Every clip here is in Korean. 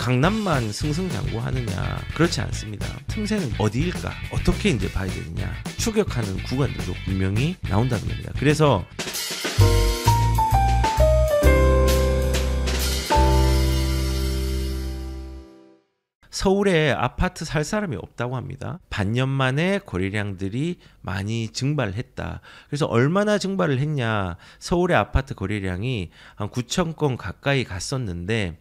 강남만 승승장구하느냐, 그렇지 않습니다. 틈새는 어디일까, 어떻게 이제 봐야 되느냐, 추격하는 구간들도 분명히 나온다는 겁니다. 그래서 서울에 아파트 살 사람이 없다고 합니다. 반년 만에 거래량들이 많이 증발을 했다. 그래서 얼마나 증발을 했냐, 서울의 아파트 거래량이 한 9천 건 가까이 갔었는데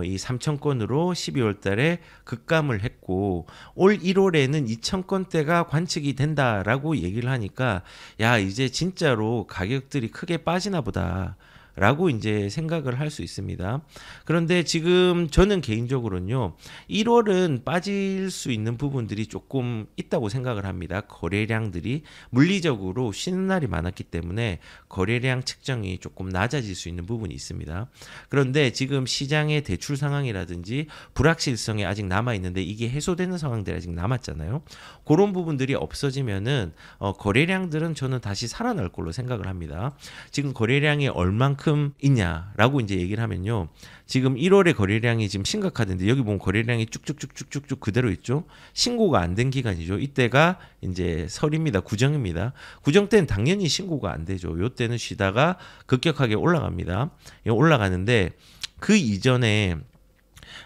이 3천 건으로 12월 달에 급감을 했고, 올 1월에는 2천 건대가 관측이 된다라고 얘기를 하니까 야, 이제 진짜로 가격들이 크게 빠지나 보다 라고 이제 생각을 할 수 있습니다. 그런데 지금 저는 개인적으로는요, 1월은 빠질 수 있는 부분들이 조금 있다고 생각을 합니다. 거래량들이 물리적으로 쉬는 날이 많았기 때문에 거래량 측정이 조금 낮아질 수 있는 부분이 있습니다. 그런데 지금 시장의 대출 상황이라든지 불확실성이 아직 남아있는데 이게 해소되는 상황들이 아직 남았잖아요. 그런 부분들이 없어지면은 거래량들은 저는 다시 살아날 걸로 생각을 합니다. 지금 거래량이 얼만큼 있냐라고 이제 얘기를 하면요, 지금 1월에 거래량이 지금 심각하던데 여기 보면 거래량이 쭉쭉쭉쭉쭉 그대로 있죠. 신고가 안 된 기간이죠. 이때가 이제 설입니다. 구정입니다. 구정 때는 당연히 신고가 안 되죠. 요때는 쉬다가 급격하게 올라갑니다. 올라가는데 그 이전에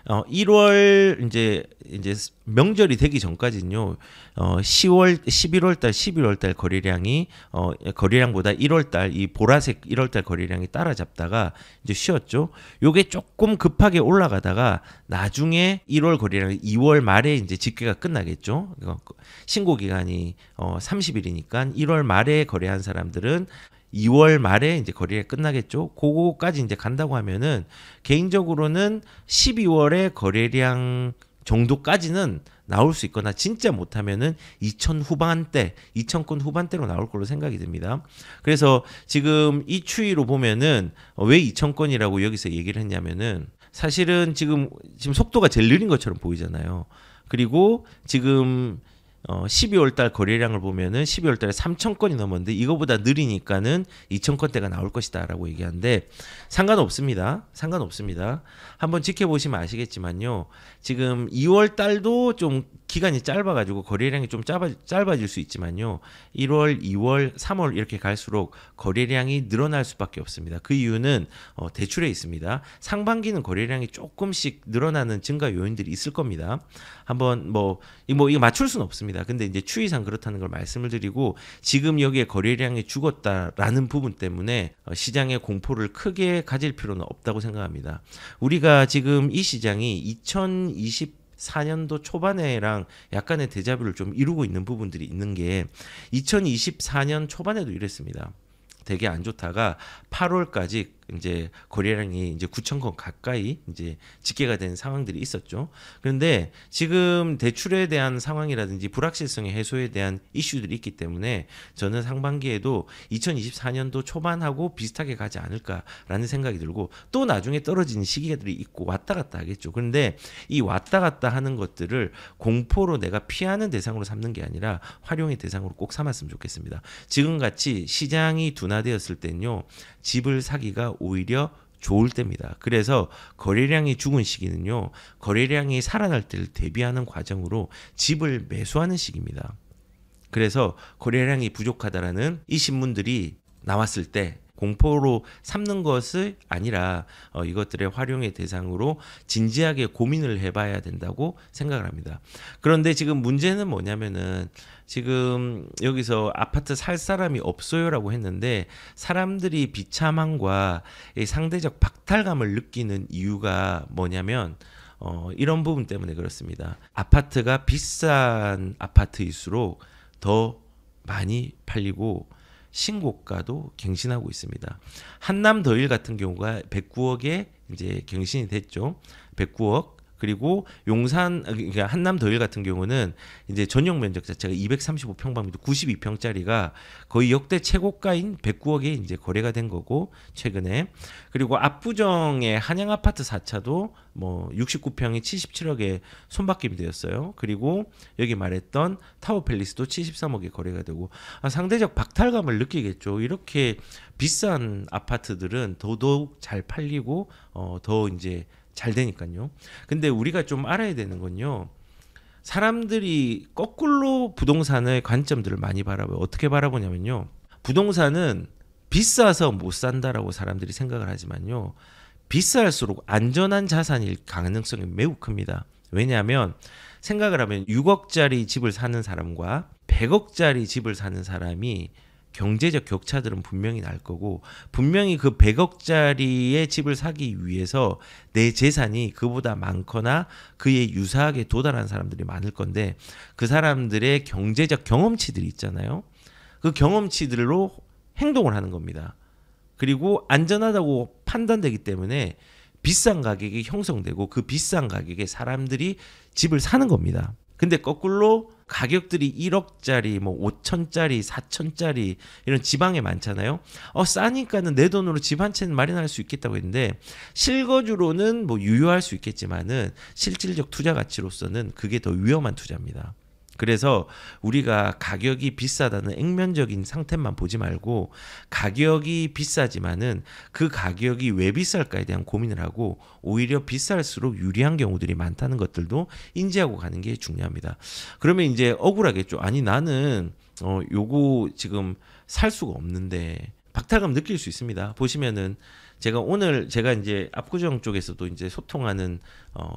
1월 이제 명절이 되기 전까지는요, 11월 달 거래량이 거래량보다 1월 달 이 보라색 1월 달 거래량이 따라잡다가 이제 쉬었죠. 요게 조금 급하게 올라가다가 나중에 1월 거래량 2월 말에 이제 집계가 끝나겠죠. 신고 기간이 30일이니까 1월 말에 거래한 사람들은 2월 말에 이제 거래가 끝나겠죠. 그거까지 이제 간다고 하면은 개인적으로는 12월에 거래량 정도까지는 나올 수 있거나 진짜 못하면은 2,000건 후반대로 나올 걸로 생각이 듭니다. 그래서 지금 이 추이로 보면은 왜 2,000건이라고 여기서 얘기를 했냐면은 사실은 지금 속도가 제일 느린 것처럼 보이잖아요. 그리고 지금 12월 달 거래량을 보면은 12월 달에 3천 건이 넘었는데 이거보다 느리니까는 2천 건대가 나올 것이다라고 얘기하는데 상관없습니다. 한번 지켜보시면 아시겠지만요. 지금 2월 달도 좀 기간이 짧아가지고 거래량이 좀 짧아질 수 있지만요. 1월, 2월, 3월 이렇게 갈수록 거래량이 늘어날 수밖에 없습니다. 그 이유는 대출에 있습니다. 상반기는 거래량이 조금씩 늘어나는 증가 요인들이 있을 겁니다. 한번 이거 맞출 수는 없습니다. 근데 이제 추이상 그렇다는 걸 말씀을 드리고, 지금 여기에 거래량이 죽었다라는 부분 때문에 시장의 공포를 크게 가질 필요는 없다고 생각합니다. 우리가 지금 이 시장이 2024년도 초반에랑 약간의 데자뷰를 좀 이루고 있는 부분들이 있는 게 2024년 초반에도 이랬습니다. 되게 안 좋다가 8월까지 이제 거래량이 이제 9천 건 가까이 이제 집계가 된 상황들이 있었죠. 그런데 지금 대출에 대한 상황이라든지 불확실성의 해소에 대한 이슈들이 있기 때문에 저는 상반기에도 2024년도 초반하고 비슷하게 가지 않을까라는 생각이 들고, 또 나중에 떨어지는 시기들이 있고 왔다 갔다 하겠죠. 그런데 이 왔다 갔다 하는 것들을 공포로 내가 피하는 대상으로 삼는 게 아니라 활용의 대상으로 꼭 삼았으면 좋겠습니다. 지금같이 시장이 둔화되었을 때는요, 집을 사기가 오히려 좋을 때입니다. 그래서 거래량이 죽은 시기는요, 거래량이 살아날 때를 대비하는 과정으로 집을 매수하는 시기입니다. 그래서 거래량이 부족하다라는 이 신문들이 나왔을 때 공포로 삼는 것이 아니라 이것들의 활용의 대상으로 진지하게 고민을 해봐야 된다고 생각을 합니다. 그런데 지금 문제는 뭐냐면은, 지금 여기서 아파트 살 사람이 없어요라고 했는데 사람들이 비참함과 상대적 박탈감을 느끼는 이유가 뭐냐면 이런 부분 때문에 그렇습니다. 아파트가 비싼 아파트일수록 더 많이 팔리고 신고가도 갱신하고 있습니다. 한남더일 같은 경우가 109억에 이제 갱신이 됐죠. 109억. 그리고 용산, 그러니까 한남더일 같은 경우는 이제 전용 면적 자체가 235평방미터 92평짜리가 거의 역대 최고가인 109억에 이제 거래가 된 거고, 최근에. 그리고 압구정의 한양 아파트 4차도 69평이 77억에 손바뀜이 되었어요. 그리고 여기 말했던 타워팰리스도 73억에 거래가 되고, 상대적 박탈감을 느끼겠죠. 이렇게 비싼 아파트들은 더더욱 잘 팔리고 더 이제 잘 되니까요. 근데 우리가 좀 알아야 되는 건요. 사람들이 거꾸로 부동산의 관점들을 많이 바라봐요. 어떻게 바라보냐면요. 부동산은 비싸서 못 산다라고 사람들이 생각을 하지만요. 비쌀수록 안전한 자산일 가능성이 매우 큽니다. 왜냐하면 생각을 하면 6억짜리 집을 사는 사람과 100억짜리 집을 사는 사람이 경제적 격차들은 분명히 날 거고 분명히 그 100억짜리의 집을 사기 위해서 내 재산이 그보다 많거나 그에 유사하게 도달한 사람들이 많을 건데 그 사람들의 경제적 경험치들이 있잖아요. 그 경험치들로 행동을 하는 겁니다. 그리고 안전하다고 판단되기 때문에 비싼 가격이 형성되고 그 비싼 가격에 사람들이 집을 사는 겁니다. 근데 거꾸로 가격들이 1억짜리, 뭐 5천짜리, 4천짜리 이런 지방에 많잖아요. 싸니까는 내 돈으로 집 한 채는 마련할 수 있겠다고 했는데 실거주로는 뭐 유효할 수 있겠지만은 실질적 투자 가치로서는 그게 더 위험한 투자입니다. 그래서 우리가 가격이 비싸다는 액면적인 상태만 보지 말고 가격이 비싸지만은 그 가격이 왜 비쌀까에 대한 고민을 하고 오히려 비쌀수록 유리한 경우들이 많다는 것들도 인지하고 가는 게 중요합니다. 그러면 이제 억울하겠죠. 아니 나는 요거 지금 살 수가 없는데 박탈감 느낄 수 있습니다. 보시면은 제가 이제 압구정 쪽에서도 이제 소통하는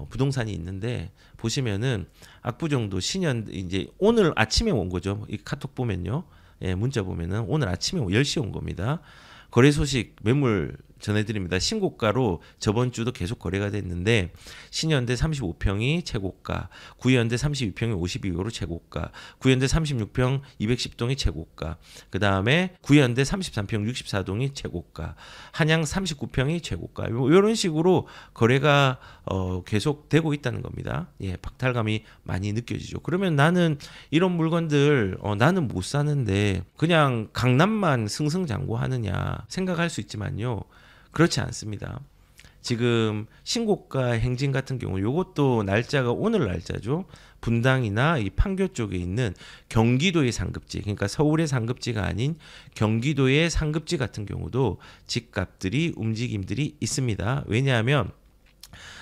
부동산이 있는데 보시면은 압구정도 신현 이제 오늘 아침에 온 거죠. 이 카톡 보면요. 예, 문자 보면은 오늘 아침에 10시에 온 겁니다. 거래 소식 매물 전해드립니다. 신고가로 저번 주도 계속 거래가 됐는데 신현대 35평이 최고가, 구현대 32평이 52호로 최고가, 구현대 36평 210동이 최고가, 그 다음에 구현대 33평 64동이 최고가, 한양 39평이 최고가. 이런 식으로 거래가 계속 되고 있다는 겁니다. 예, 박탈감이 많이 느껴지죠. 그러면 나는 이런 물건들 나는 못 사는데 그냥 강남만 승승장구하느냐 생각할 수 있지만요. 그렇지 않습니다. 지금 신고가 행진 같은 경우 이것도 날짜가 오늘 날짜죠. 분당이나 이 판교 쪽에 있는 경기도의 상급지, 그러니까 서울의 상급지가 아닌 경기도의 상급지 같은 경우도 집값들이 움직임들이 있습니다. 왜냐하면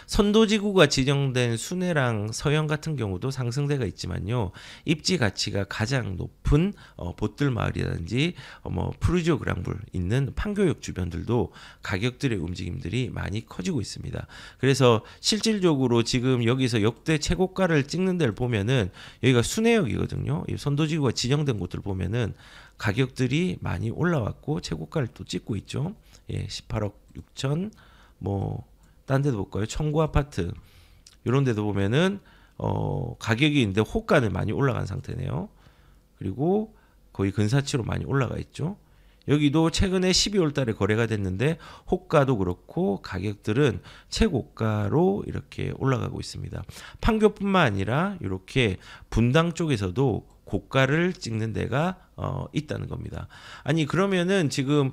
선도지구가 지정된 순회랑 서영 같은 경우도 상승세가 있지만요. 입지 가치가 가장 높은 보뜰마을이라든지 푸르지오 그랑블 있는 판교역 주변들도 가격들의 움직임들이 많이 커지고 있습니다. 그래서 실질적으로 지금 여기서 역대 최고가를 찍는 데를 보면은 여기가 순회역이거든요. 이 선도지구가 지정된 곳들 보면은 가격들이 많이 올라왔고 최고가를 또 찍고 있죠. 예, 18억 6천 딴 데도 볼까요? 청구 아파트 이런 데도 보면은 가격이 있는데 호가는 많이 올라간 상태네요. 그리고 거의 근사치로 많이 올라가 있죠. 여기도 최근에 12월 달에 거래가 됐는데 호가도 그렇고 가격들은 최고가로 이렇게 올라가고 있습니다. 판교뿐만 아니라 이렇게 분당 쪽에서도 고가를 찍는 데가 있다는 겁니다. 아니 그러면은 지금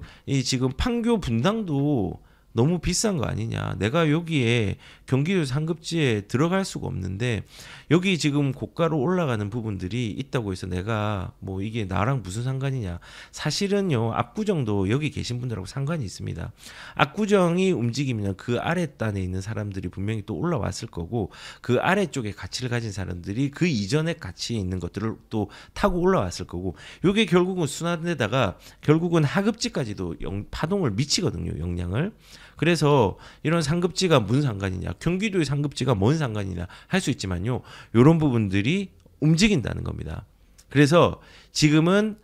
판교 분당도 너무 비싼 거 아니냐. 내가 여기에 경기도 상급지에 들어갈 수가 없는데 여기 지금 고가로 올라가는 부분들이 있다고 해서 내가 이게 나랑 무슨 상관이냐. 사실은요. 압구정도 여기 계신 분들하고 상관이 있습니다. 압구정이 움직이면 그 아랫단에 있는 사람들이 분명히 또 올라왔을 거고 그 아래쪽에 가치를 가진 사람들이 그 이전에 가치에 있는 것들을 또 타고 올라왔을 거고 이게 결국은 순환되다가 결국은 하급지까지도 파동을 미치거든요. 영향을. 그래서 이런 상급지가 무슨 상관이냐, 경기도의 상급지가 뭔 상관이냐 할 수 있지만요. 이런 부분들이 움직인다는 겁니다. 그래서 지금은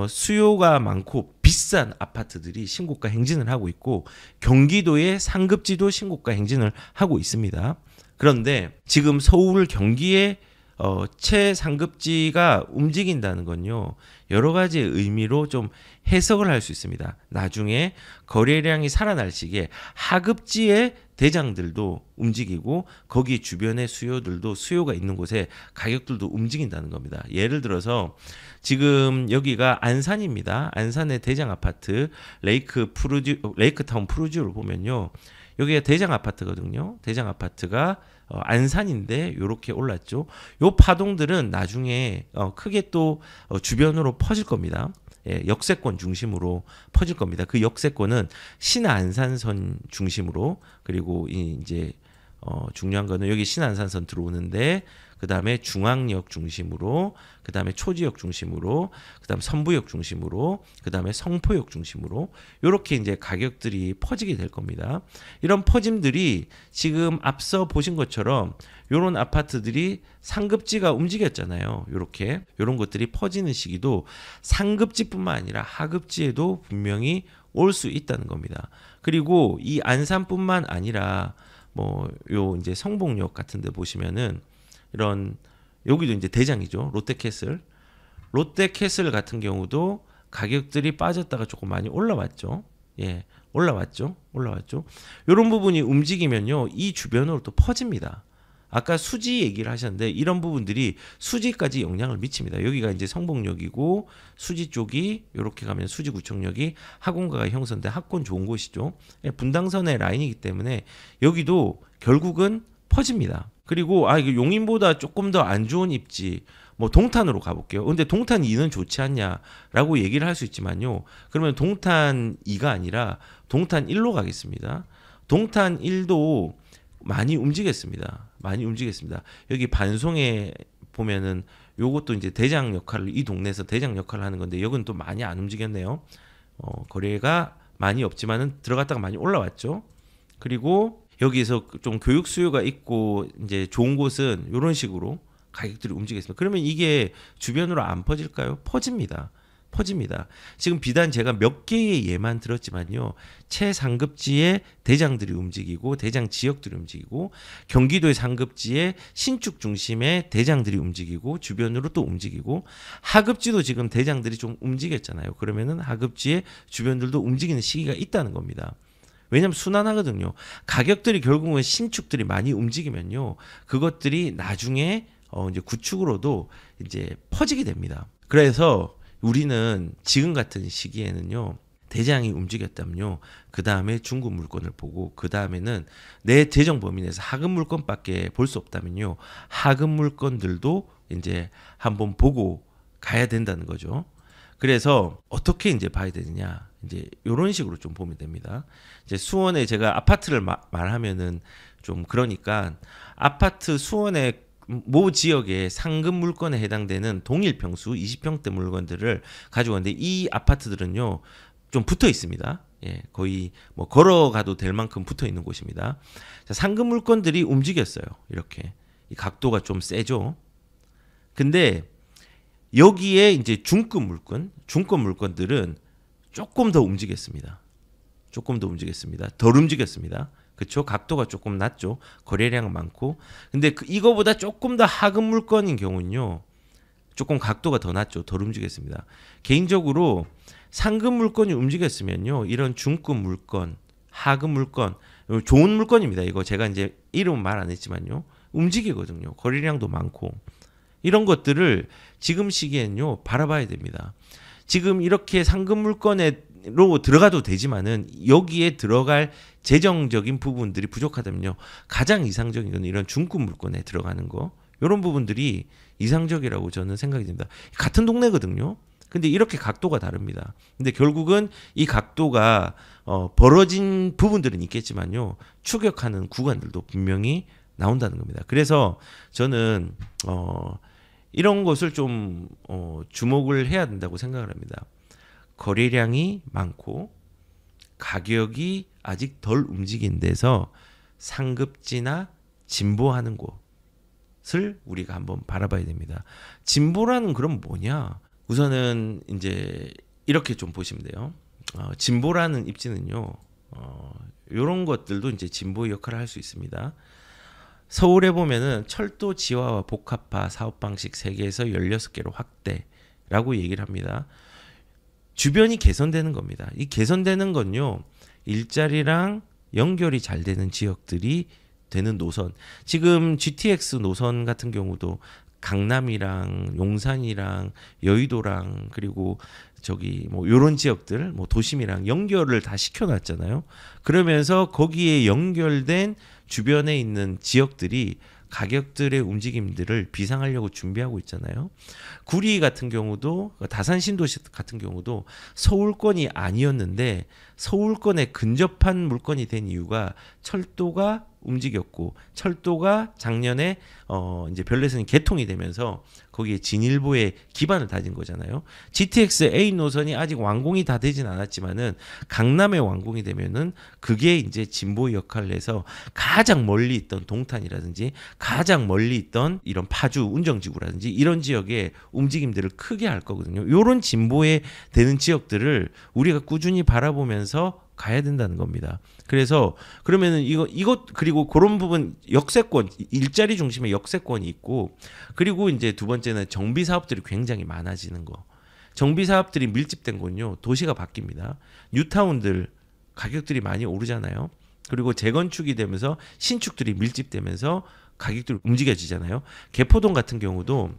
수요가 많고 비싼 아파트들이 신고가 행진을 하고 있고 경기도의 상급지도 신고가 행진을 하고 있습니다. 그런데 지금 서울 경기의 최상급지가 움직인다는 건요. 여러 가지의 의미로 좀 해석을 할 수 있습니다. 나중에 거래량이 살아날 시기에 하급지의 대장들도 움직이고 거기 주변의 수요가 있는 곳에 가격들도 움직인다는 겁니다. 예를 들어서 지금 여기가 안산입니다. 안산의 대장 아파트 레이크타운 푸르지오를 보면요. 여기가 대장 아파트거든요. 대장 아파트가 안산인데 이렇게 올랐죠. 요 파동들은 나중에 크게 또 주변으로 퍼질 겁니다. 예, 역세권 중심으로 퍼질 겁니다. 그 역세권은 신안산선 중심으로 그리고 이제 중요한 거는 여기 신안산선 들어오는데 그다음에 중앙역 중심으로, 그다음에 초지역 중심으로, 그다음 선부역 중심으로, 그다음에 성포역 중심으로 이렇게 이제 가격들이 퍼지게 될 겁니다. 이런 퍼짐들이 지금 앞서 보신 것처럼 이런 아파트들이 상급지가 움직였잖아요. 이렇게 이런 것들이 퍼지는 시기도 상급지뿐만 아니라 하급지에도 분명히 올 수 있다는 겁니다. 그리고 이 안산뿐만 아니라 뭐 요 이제 성북역 같은 데 보시면은 이런 여기도 이제 대장이죠. 롯데캐슬. 롯데캐슬 같은 경우도 가격들이 빠졌다가 조금 많이 올라왔죠. 예. 올라왔죠. 이런 부분이 움직이면요. 이 주변으로 또 퍼집니다. 아까 수지 얘기를 하셨는데 이런 부분들이 수지까지 영향을 미칩니다. 여기가 이제 성북역이고 수지 쪽이 이렇게 가면 수지구청역이 학원가가 형성된 학권 좋은 곳이죠. 분당선의 라인이기 때문에 여기도 결국은 퍼집니다. 그리고 이거 용인보다 조금 더 안 좋은 입지 뭐 동탄으로 가볼게요. 근데 동탄 2는 좋지 않냐라고 얘기를 할 수 있지만요. 그러면 동탄 2가 아니라 동탄 1로 가겠습니다. 동탄 1도 많이 움직였습니다. 여기 반송에 보면은 요것도 이제 대장 역할을 이 동네에서 대장 역할을 하는 건데 여기는 또 많이 안 움직였네요. 거래가 많이 없지만은 들어갔다가 많이 올라왔죠. 그리고 여기에서 좀 교육 수요가 있고 이제 좋은 곳은 이런 식으로 가격들이 움직였습니다. 그러면 이게 주변으로 안 퍼질까요? 퍼집니다. 지금 비단 제가 몇 개의 예만 들었지만요. 최상급지의 대장들이 움직이고 대장 지역들이 움직이고 경기도의 상급지의 신축 중심의 대장들이 움직이고 주변으로 또 움직이고 하급지도 지금 대장들이 좀 움직였잖아요. 그러면은 하급지의 주변들도 움직이는 시기가 있다는 겁니다. 왜냐하면 순환하거든요. 가격들이 결국은 신축들이 많이 움직이면요, 그것들이 나중에 이제 구축으로도 이제 퍼지게 됩니다. 그래서 우리는 지금 같은 시기에는요, 대장이 움직였다면요, 그 다음에 중급 물건을 보고 그 다음에는 내 재정 범위 내에서 하급 물건밖에 볼 수 없다면요, 하급 물건들도 이제 한번 보고 가야 된다는 거죠. 그래서 어떻게 이제 봐야 되느냐, 이제 이런 식으로 좀 보면 됩니다. 이제 수원에 제가 아파트를 말하면은 좀 그러니까 아파트 수원의 모 지역의 상급 물건에 해당되는 동일 평수 20평대 물건들을 가지고 왔는데 이 아파트들은요 좀 붙어 있습니다. 예, 거의 뭐 걸어가도 될 만큼 붙어 있는 곳입니다. 자, 상급 물건들이 움직였어요. 이렇게 이 각도가 좀 세죠. 근데 여기에 이제 중급 물건들은 조금 더 움직였습니다. 덜 움직였습니다. 그렇죠? 각도가 조금 낮죠. 거래량은 많고. 근데 이거보다 조금 더 하급 물건인 경우는요, 조금 각도가 더 낮죠. 덜 움직였습니다. 개인적으로 상급 물건이 움직였으면요, 이런 중급 물건, 하급 물건, 좋은 물건입니다. 이거 제가 이제 이름은 말 안 했지만요, 움직이거든요. 거래량도 많고. 이런 것들을 지금 시기엔요, 바라봐야 됩니다. 지금 이렇게 상급 물건으로 들어가도 되지만은 여기에 들어갈 재정적인 부분들이 부족하다면요, 가장 이상적인 건 이런 중급 물건에 들어가는 거, 이런 부분들이 이상적이라고 저는 생각이 듭니다. 같은 동네거든요. 근데 이렇게 각도가 다릅니다. 근데 결국은 이 각도가 벌어진 부분들은 있겠지만요, 추격하는 구간들도 분명히 나온다는 겁니다. 그래서 저는 이런 것을 좀 주목을 해야 된다고 생각을 합니다. 거래량이 많고 가격이 아직 덜 움직인 데서 상급지나 진보하는 곳을 우리가 한번 바라봐야 됩니다. 진보라는 그럼 뭐냐? 우선은 이제 이렇게 좀 보시면 돼요. 진보라는 입지는요, 이런 것들도 이제 진보의 역할을 할 수 있습니다. 서울에 보면은 철도 지하와 복합화 사업 방식 3개에서 16개로 확대라고 얘기를 합니다. 주변이 개선되는 겁니다. 이 개선되는 건요, 일자리랑 연결이 잘 되는 지역들이 되는 노선. 지금 GTX 노선 같은 경우도 강남이랑 용산이랑 여의도랑 그리고 저기 뭐 요런 지역들, 뭐 도심이랑 연결을 다 시켜놨잖아요. 그러면서 거기에 연결된 주변에 있는 지역들이 가격들의 움직임들을 비상하려고 준비하고 있잖아요. 구리 같은 경우도, 다산 신도시 같은 경우도 서울권이 아니었는데 서울권에 근접한 물건이 된 이유가 철도가 움직였고 철도가 작년에 이제 별내선이 개통이 되면서 거기에 진일보의 기반을 다진 거잖아요. GTX A 노선이 아직 완공이 다 되진 않았지만은 강남에 완공이 되면은 그게 이제 진보의 역할을 해서 가장 멀리 있던 동탄이라든지 가장 멀리 있던 이런 파주 운정지구라든지 이런 지역의 움직임들을 크게 할 거거든요. 요런 진보에 되는 지역들을 우리가 꾸준히 바라보면서 가야 된다는 겁니다. 그래서 그러면은 이것 그리고 그런 부분 역세권 일자리 중심의 역세권이 있고 그리고 이제 두 번째는 정비 사업들이 굉장히 많아지는 거. 정비 사업들이 밀집된 곳요 도시가 바뀝니다. 뉴타운들 가격들이 많이 오르잖아요. 그리고 재건축이 되면서 신축들이 밀집되면서 가격들이 움직여지잖아요. 개포동 같은 경우도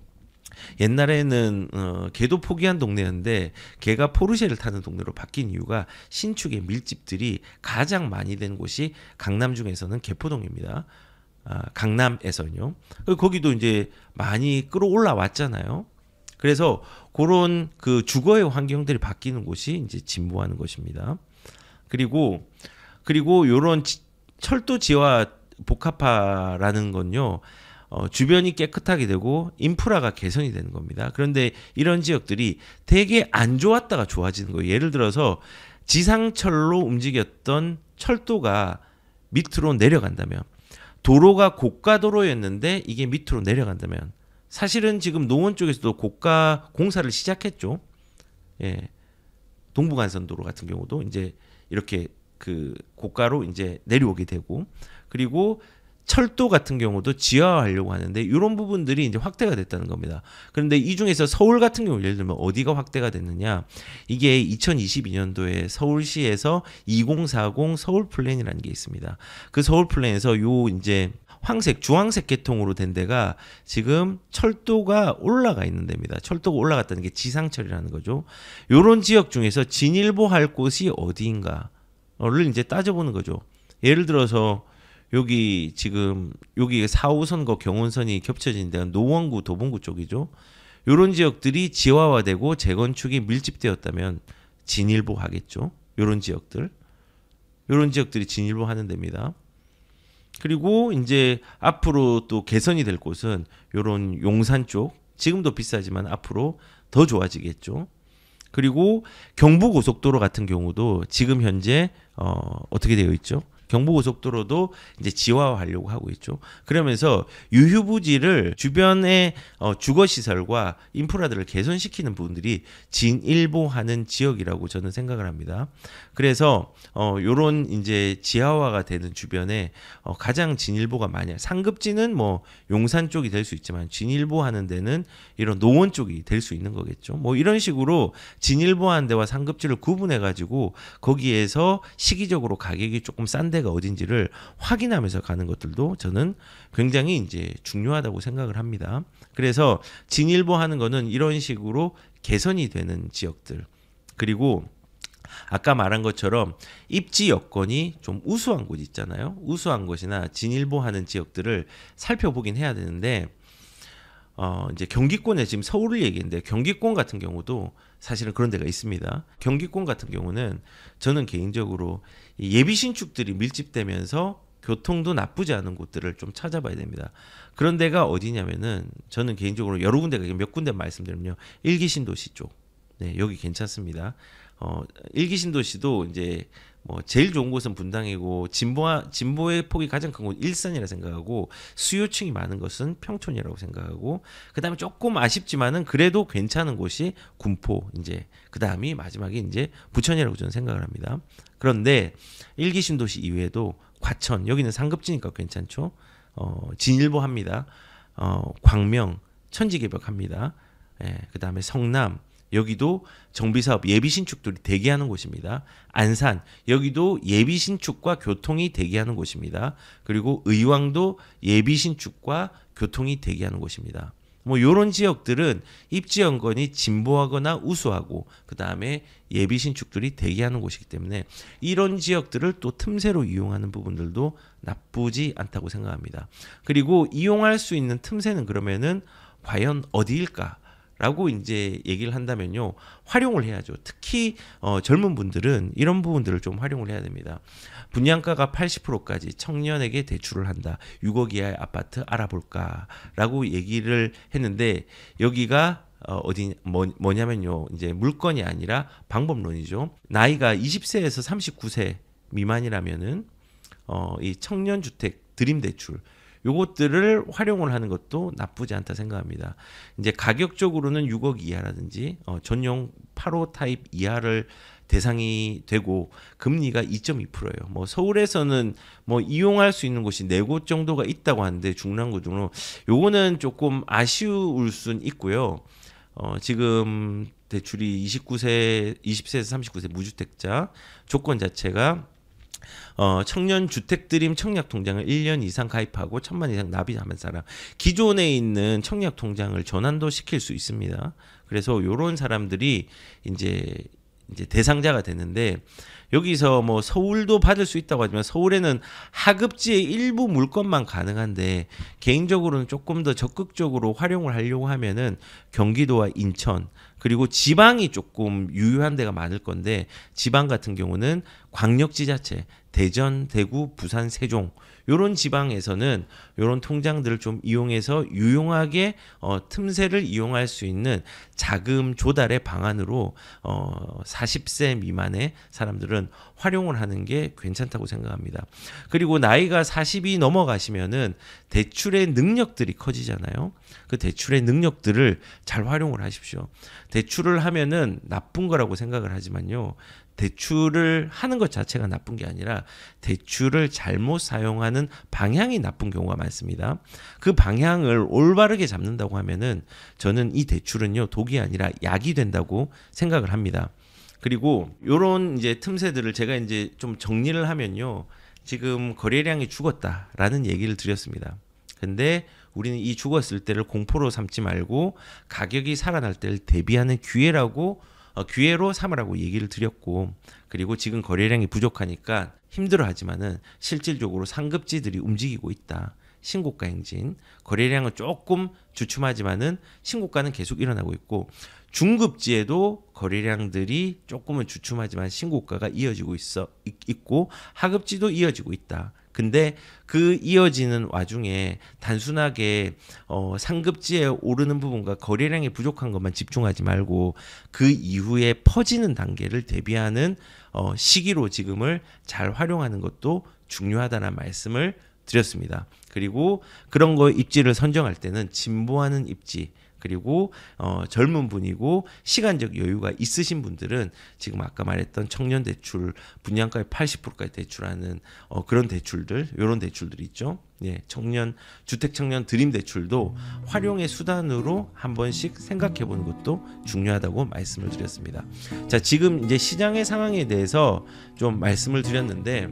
옛날에는 개도 포기한 동네였는데 개가 포르쉐를 타는 동네로 바뀐 이유가 신축의 밀집들이 가장 많이 된 곳이 강남 중에서는 개포동입니다. 강남에서는요. 거기도 이제 많이 끌어올라왔잖아요. 그래서 그런 그 주거의 환경들이 바뀌는 곳이 이제 진보하는 것입니다. 그리고 요런 철도 지하 복합화라는 건요. 주변이 깨끗하게 되고 인프라가 개선이 되는 겁니다. 그런데 이런 지역들이 되게 안 좋았다가 좋아지는 거예요. 예를 들어서 지상철로 움직였던 철도가 밑으로 내려간다면 도로가 고가도로였는데 이게 밑으로 내려간다면 사실은 지금 노원 쪽에서도 고가 공사를 시작했죠. 예. 동부간선도로 같은 경우도 이제 이렇게 그 고가로 이제 내려오게 되고 그리고 철도 같은 경우도 지하화하려고 하는데 이런 부분들이 이제 확대가 됐다는 겁니다. 그런데 이 중에서 서울 같은 경우 예를 들면 어디가 확대가 됐느냐? 이게 2022년도에 서울시에서 2040 서울 플랜이라는 게 있습니다. 그 서울 플랜에서 요 이제 황색, 주황색 계통으로 된 데가 지금 철도가 올라가 있는 데입니다. 철도가 올라갔다는 게 지상철이라는 거죠. 요런 지역 중에서 진일보할 곳이 어디인가를 이제 따져보는 거죠. 예를 들어서 여기 지금 여기 4호선과 경운선이 겹쳐진 데가 노원구, 도봉구 쪽이죠. 요런 지역들이 지하화되고 재건축이 밀집되었다면 진일보 하겠죠. 요런 지역들이 진일보 하는 데입니다. 그리고 이제 앞으로 또 개선이 될 곳은 요런 용산 쪽 지금도 비싸지만 앞으로 더 좋아지겠죠. 그리고 경부고속도로 같은 경우도 지금 현재 어떻게 되어 있죠? 경부고속도로도 이제 지하화하려고 하고 있죠. 그러면서 유휴부지를 주변의 주거시설과 인프라들을 개선시키는 부분들이 진일보하는 지역이라고 저는 생각을 합니다. 그래서 요런 이제 지하화가 되는 주변에 가장 진일보가 많이 상급지는 뭐 용산 쪽이 될 수 있지만 진일보하는 데는 이런 노원 쪽이 될 수 있는 거겠죠. 뭐 이런 식으로 진일보하는 데와 상급지를 구분해 가지고 거기에서 시기적으로 가격이 조금 싼 데가 어딘지를 확인하면서 가는 것들도 저는 굉장히 이제 중요하다고 생각을 합니다. 그래서 진일보하는 거는 이런 식으로 개선이 되는 지역들 그리고 아까 말한 것처럼 입지 여건이 좀 우수한 곳 있잖아요. 우수한 곳이나 진일보하는 지역들을 살펴보긴 해야 되는데 이제 경기권에 지금 서울을 얘기했는데 경기권 같은 경우도 사실은 그런 데가 있습니다. 경기권 같은 경우는 저는 개인적으로 예비 신축들이 밀집되면서 교통도 나쁘지 않은 곳들을 좀 찾아봐야 됩니다. 그런 데가 어디냐면은 저는 개인적으로 여러 군데가 몇 군데 말씀드리면요. 일기 신도시 쪽. 네, 여기 괜찮습니다. 일기 신도시도 이제 뭐 제일 좋은 곳은 분당이고 진보의 폭이 가장 큰 곳 일산이라 생각하고 수요층이 많은 것은 평촌이라고 생각하고 그다음에 조금 아쉽지만은 그래도 괜찮은 곳이 군포 이제 그다음이 마지막에 이제 부천이라고 저는 생각을 합니다. 그런데 일기 신도시 이외에도 과천 여기는 상급지니까 괜찮죠. 진일보합니다. 광명 천지개벽합니다. 예, 그다음에 성남 여기도 정비사업 예비신축들이 대기하는 곳입니다. 안산 여기도 예비신축과 교통이 대기하는 곳입니다. 그리고 의왕도 예비신축과 교통이 대기하는 곳입니다. 뭐 이런 지역들은 입지 연건이 진보하거나 우수하고 그 다음에 예비신축들이 대기하는 곳이기 때문에 이런 지역들을 또 틈새로 이용하는 부분들도 나쁘지 않다고 생각합니다. 그리고 이용할 수 있는 틈새는 그러면은 과연 어디일까? 라고 이제 얘기를 한다면요, 활용을 해야죠. 특히 젊은 분들은 이런 부분들을 좀 활용을 해야 됩니다. 분양가가 80%까지 청년에게 대출을 한다. 6억 이하의 아파트 알아볼까라고 얘기를 했는데, 여기가 뭐냐면요, 이제 물건이 아니라 방법론이죠. 나이가 20세에서 39세 미만이라면은 이 청년 주택 드림 대출 요것들을 활용을 하는 것도 나쁘지 않다 생각합니다. 이제 가격적으로는 6억 이하라든지 전용 8호 타입 이하를 대상이 되고 금리가 2.2%예요. 뭐 서울에서는 뭐 이용할 수 있는 곳이 4곳 정도가 있다고 하는데, 중랑구 등으로 요거는 조금 아쉬울 순 있고요. 지금 대출이 20세에서 39세 무주택자 조건 자체가 청년 주택 드림 청약 통장을 1년 이상 가입하고 1,000만 이상 납입하는 사람, 기존에 있는 청약 통장을 전환도 시킬 수 있습니다. 그래서 요런 사람들이 이제 대상자가 되는데, 여기서 뭐 서울도 받을 수 있다고 하지만 서울에는 하급지의 일부 물건만 가능한데, 개인적으로는 조금 더 적극적으로 활용을 하려고 하면은 경기도와 인천 그리고 지방이 조금 유효한 데가 많을 건데, 지방 같은 경우는 광역지자체 대전, 대구, 부산, 세종 요런 지방에서는 요런 통장들을 좀 이용해서 유용하게 틈새를 이용할 수 있는 자금 조달의 방안으로 40세 미만의 사람들은 활용을 하는 게 괜찮다고 생각합니다. 그리고 나이가 40이 넘어가시면은 대출의 능력들이 커지잖아요. 그 대출의 능력들을 잘 활용을 하십시오. 대출을 하면은 나쁜 거라고 생각을 하지만요, 대출을 하는 것 자체가 나쁜 게 아니라 대출을 잘못 사용하는 방향이 나쁜 경우가 많습니다. 그 방향을 올바르게 잡는다고 하면은 저는 이 대출은요, 독이 아니라 약이 된다고 생각을 합니다. 그리고 요런 이제 틈새들을 제가 이제 좀 정리를 하면요, 지금 거래량이 죽었다라는 얘기를 드렸습니다. 근데 우리는 이 죽었을 때를 공포로 삼지 말고 가격이 살아날 때를 대비하는 기회로 삼으라고 얘기를 드렸고, 그리고 지금 거래량이 부족하니까 힘들어하지만은 실질적으로 상급지들이 움직이고 있다. 신고가 행진, 거래량은 조금 주춤하지만은 신고가는 계속 일어나고 있고, 중급지에도 거래량들이 조금은 주춤하지만 신고가가 이어지고 있고, 하급지도 이어지고 있다. 근데 그 이어지는 와중에 단순하게 상급지에 오르는 부분과 거래량이 부족한 것만 집중하지 말고 그 이후에 퍼지는 단계를 대비하는 시기로 지금을 잘 활용하는 것도 중요하다는 말씀을 드렸습니다. 그리고 그런 거 입지를 선정할 때는 진보하는 입지, 그리고 젊은 분이고 시간적 여유가 있으신 분들은 지금 아까 말했던 청년 대출, 분양가의 80%까지 대출하는 그런 대출들, 이런 대출들이 있죠. 예, 주택 청년 드림 대출도 활용의 수단으로 한 번씩 생각해 보는 것도 중요하다고 말씀을 드렸습니다. 자, 지금 이제 시장의 상황에 대해서 좀 말씀을 드렸는데,